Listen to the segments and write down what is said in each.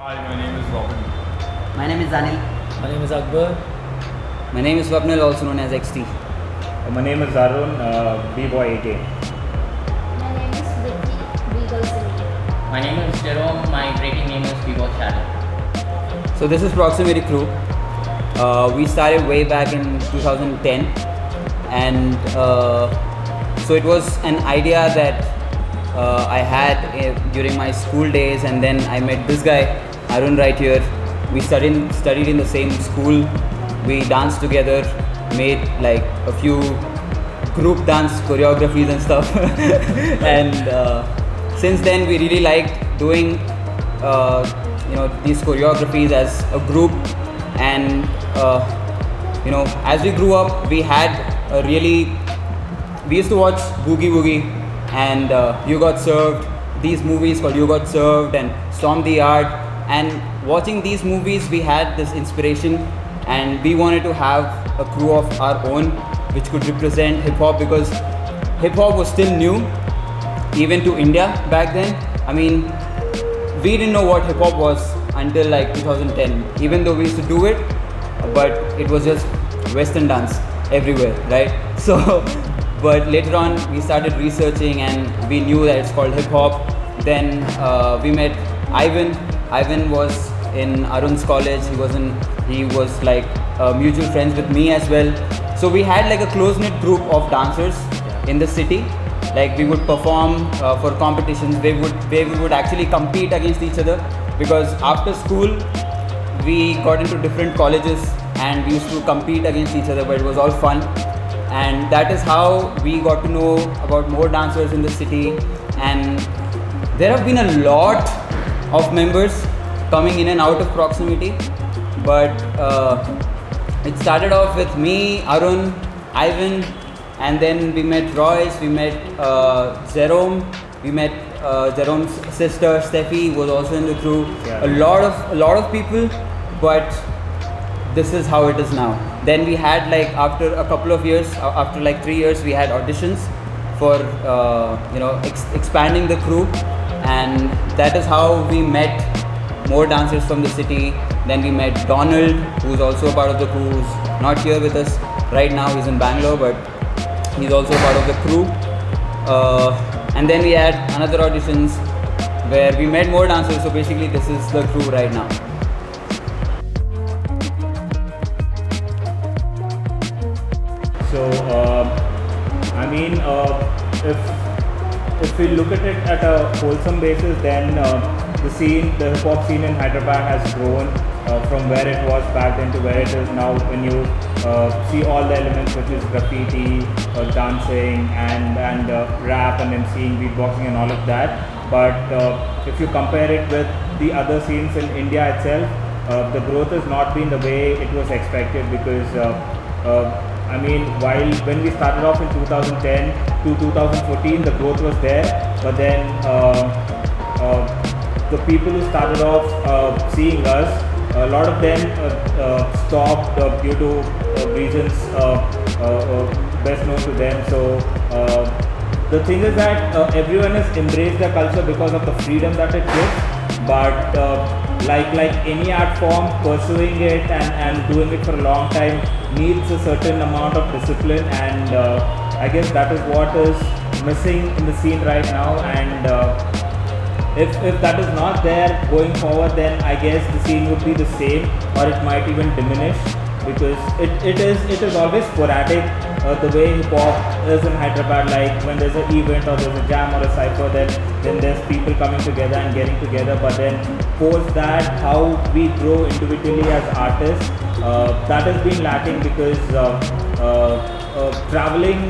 Hi, my name is Robin. My name is Anil. My name is Akbar. My name is Swapnil, also known as XT. My name is Arun, B-Boy 18. My name is Vicky, Beagle City. My name is Jerome. My breaking name is Vivo Shadow. So this is Proximity Crew. We started way back in 2010, and so it was an idea that I had during my school days, and then I met this guy, Arun, right here. We studied in the same school. We danced together, made like a few group dance choreographies and stuff. And since then, we really liked doing these choreographies as a group. And as we grew up, we used to watch Boogie Woogie and You Got Served, these movies called You Got Served and Storm the Yard. And watching these movies, we had this inspiration, and we wanted to have a crew of our own which could represent hip hop, because hip hop was still new even to India back then. I mean, we didn't know what hip hop was until like 2010, even though we used to do it, but it was just Western dance everywhere, right? So but later on we started researching and we knew that it's called hip hop. Then we met Ivan. Ivan was in Arun's college. He was like mutual friends with me as well. So we had like a close-knit group of dancers in the city. Like we would perform for competitions. We would actually compete against each other, because after school we got into different colleges and we used to compete against each other, but it was all fun. And that is how we got to know about more dancers in the city. And there have been a lot of members coming in and out of Proximity, but it started off with me, Arun, Ivan, and then we met Royce, we met Jerome, we met Jerome's sister Steffi was also in the crew. Yeah. A lot of people, but this is how it is now. Then we had, like, after a couple of years, after like 3 years, we had auditions for expanding the crew, and that is how we met more dancers from the city. Then we met Donald, who's also a part of the crew, who's not here with us right now. He's in Bangalore, but he's also a part of the crew. And then we had another auditions where we met more dancers. So basically this is the crew right now. So, if we look at it at a wholesome basis, then the hip hop scene in Hyderabad has grown from where it was back then to where it is now. When you see all the elements, which is graffiti, dancing, and rap, and MCing, beatboxing, and all of that. But if you compare it with the other scenes in India itself, the growth has not been the way it was expected, because when we started off in 2010 to 2014, the growth was there, but then the people who started off seeing us, a lot of them stopped due to reasons best known to them. So the thing is that everyone has embraced the culture because of the freedom that it gives, but like any art form, pursuing it and doing it for a long time needs a certain amount of discipline, and I guess that is what is missing in the scene right now. And if that is not there going forward, then I guess the scene would be the same, or it might even diminish, because it is always sporadic. The way hip hop is in Hyderabad, like when there's an event or there's a jam or a cypher, then there's people coming together and getting together. But then post that, how we grow individually as artists, that has been lacking, because traveling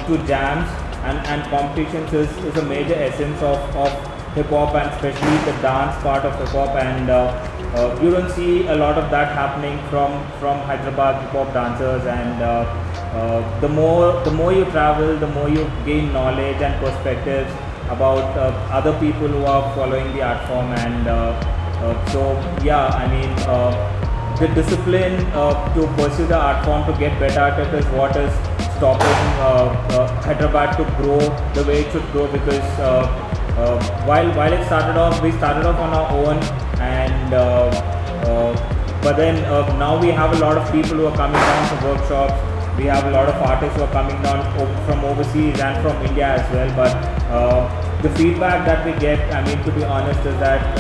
to jams and competitions is a major essence of hip hop, and especially the dance part of hip hop. And you don't see a lot of that happening from Hyderabad hip hop dancers. And the more you travel, the more you gain knowledge and perspectives about other people who are following the art form. And so yeah, I mean, the discipline to pursue the art form, to get better at it, is what is stopping Hyderabad to grow the way it should grow. Because while it started off, we started off on our own, and but then now we have a lot of people who are coming down for workshops. We have a lot of artists who are coming down from overseas and from India as well. But the feedback that we get, I mean, to be honest, is that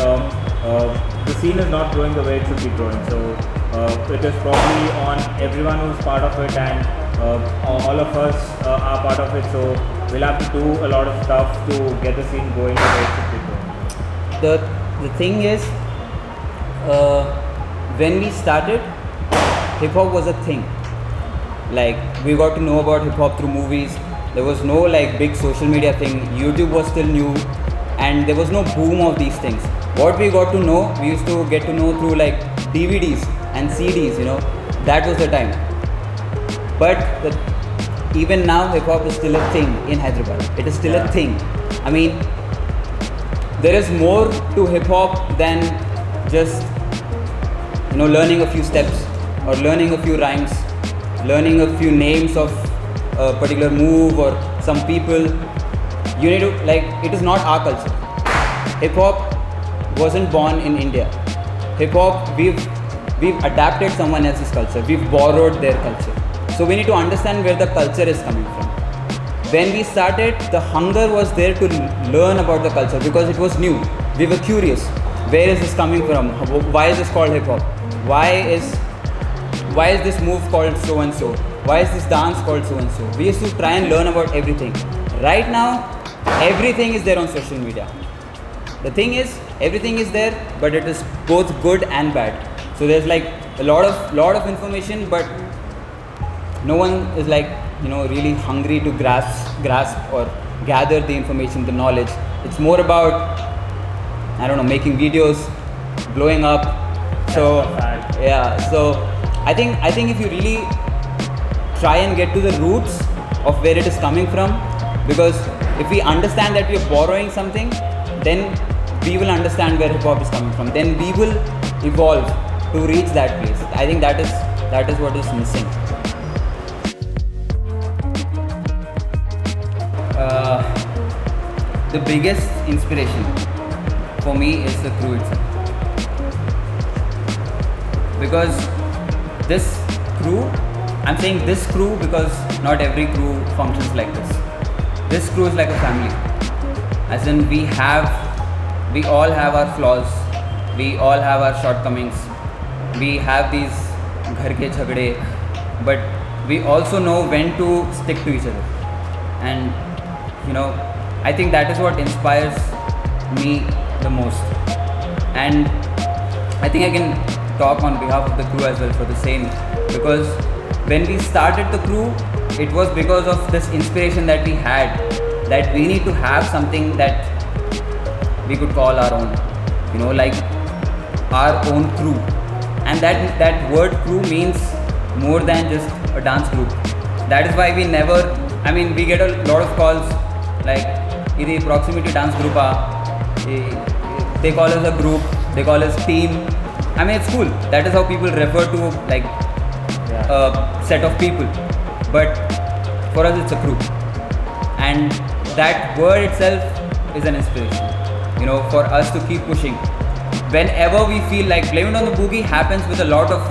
the scene is not growing the way it should be growing. So it is probably on everyone who's part of it, and all of us are part of it. So we'll have to do a lot of stuff to get the scene going the way it should be going. The thing is, when we started, hip hop was a thing. Like, we got to know about hip hop through movies. There was no like big social media thing. YouTube was still new, and there was no boom of these things. What we got to know, we used to get to know through like DVDs and CDs. You know, that was the time. But even now, hip hop is still a thing in Hyderabad. It is still a thing. I mean, there is more to hip hop than just, you know, learning a few steps or learning a few rhymes, learning a few names of a particular move or some people. You need to, like, it is not our culture. Hip hop wasn't born in India. Hip hop, we've adapted someone else's culture. We've borrowed their culture. So we need to understand where the culture is coming from. When we started, the hunger was there to learn about the culture because it was new. We were curious. Where is this coming from? Why is this called hip hop? Why is this move called so and so? Why is this dance called so and so? We used to try and learn about everything. Right now, everything is there on social media. The thing is, everything is there, but it is both good and bad. So there's like a lot of information, but no one is like, you know, really hungry to grasp or gather the information, the knowledge. It's more about, I don't know, making videos, blowing up. So yeah, so I think if you really try and get to the roots of where it is coming from, because if we understand that we are borrowing something, then we will understand where hip hop is coming from. Then we will evolve to reach that place. I think that is what is missing. The biggest inspiration for me is the crew itself, because this crew, I'm saying this crew because not every crew functions like this. This crew is like a family, as in we all have our flaws, we all have our shortcomings, we have these ghar ke jhagde, but we also know when to stick to each other. And you know, I think that is what inspires me the most. And I think I can talk on behalf of the crew as well for the same, because when we started the crew, it was because of this inspiration that we had, that we need to have something that we could call our own, you know, like our own crew. And that word crew means more than just a dance group. That is why we never, I mean, we get a lot of calls like, "Idi proximity dance group they call us a group, they call us team." I mean, it's cool. That is how people refer to like a set of people. But for us, it's a crew. And that word itself is an inspiration, you know, for us to keep pushing. Whenever we feel like Blame It on the Boogie happens with a lot of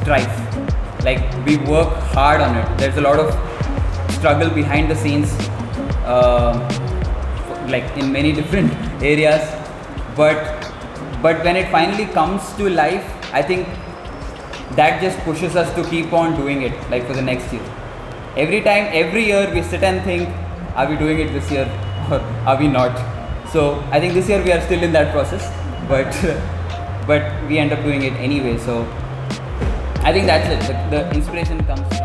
strife. like we work hard on it. There's a lot of struggle behind the scenes, like in many different areas, but when it finally comes to life, I think that just pushes us to keep on doing it, like for the next year. Every year we sit and think, are we doing it this year or are we not? So I think this year we are still in that process, but we end up doing it anyway. So I think that's it. The inspiration comes